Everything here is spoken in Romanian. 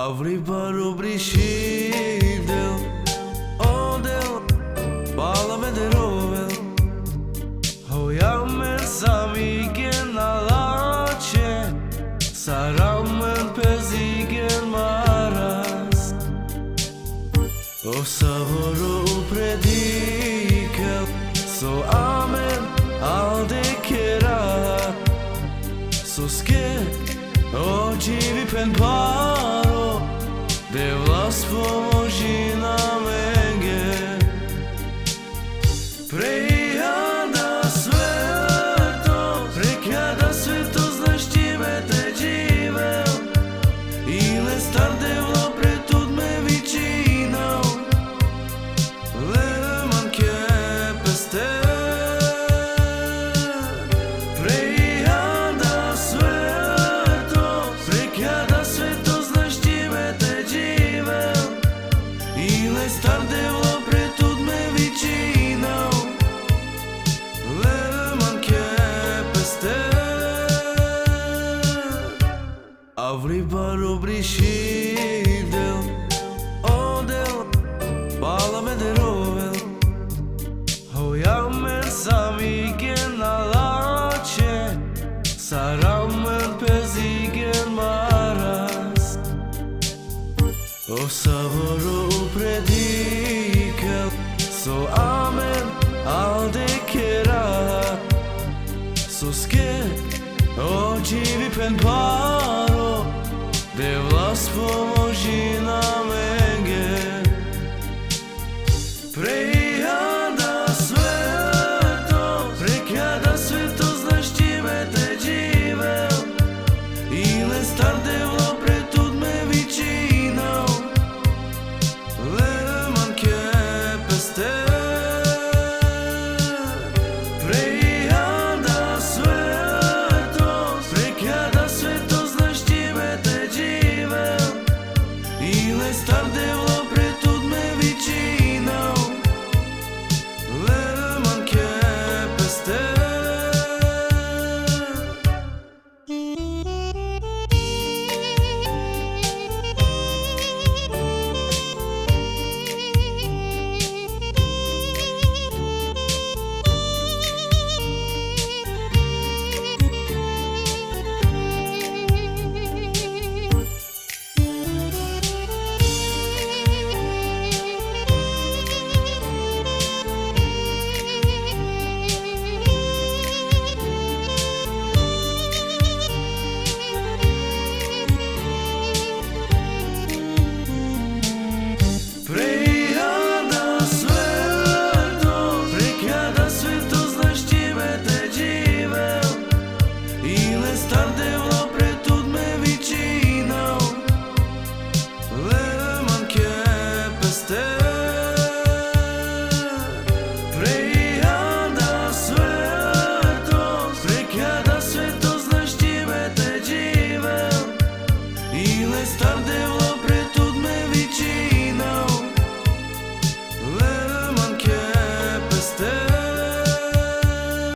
Avrei paru brisidel Odel Bala vederovel Hojamen samigen alace Saramen pezigen maras O savoro predikel So amen alde kera So ske Odziwi pen paro De vlas pomoži nam enge Prejada sveto Prekjada sveto Znaš čime te živel Ile star devlo pretud me vicinao Leman kepeste Star devlo pretud me vicinao Leman kepeste Avrei paru brisidel Odel Bala vederovel Hojamen samigen alace Saramen pezigen maras O savoro predikel So amen alde kera So ske odziwi pen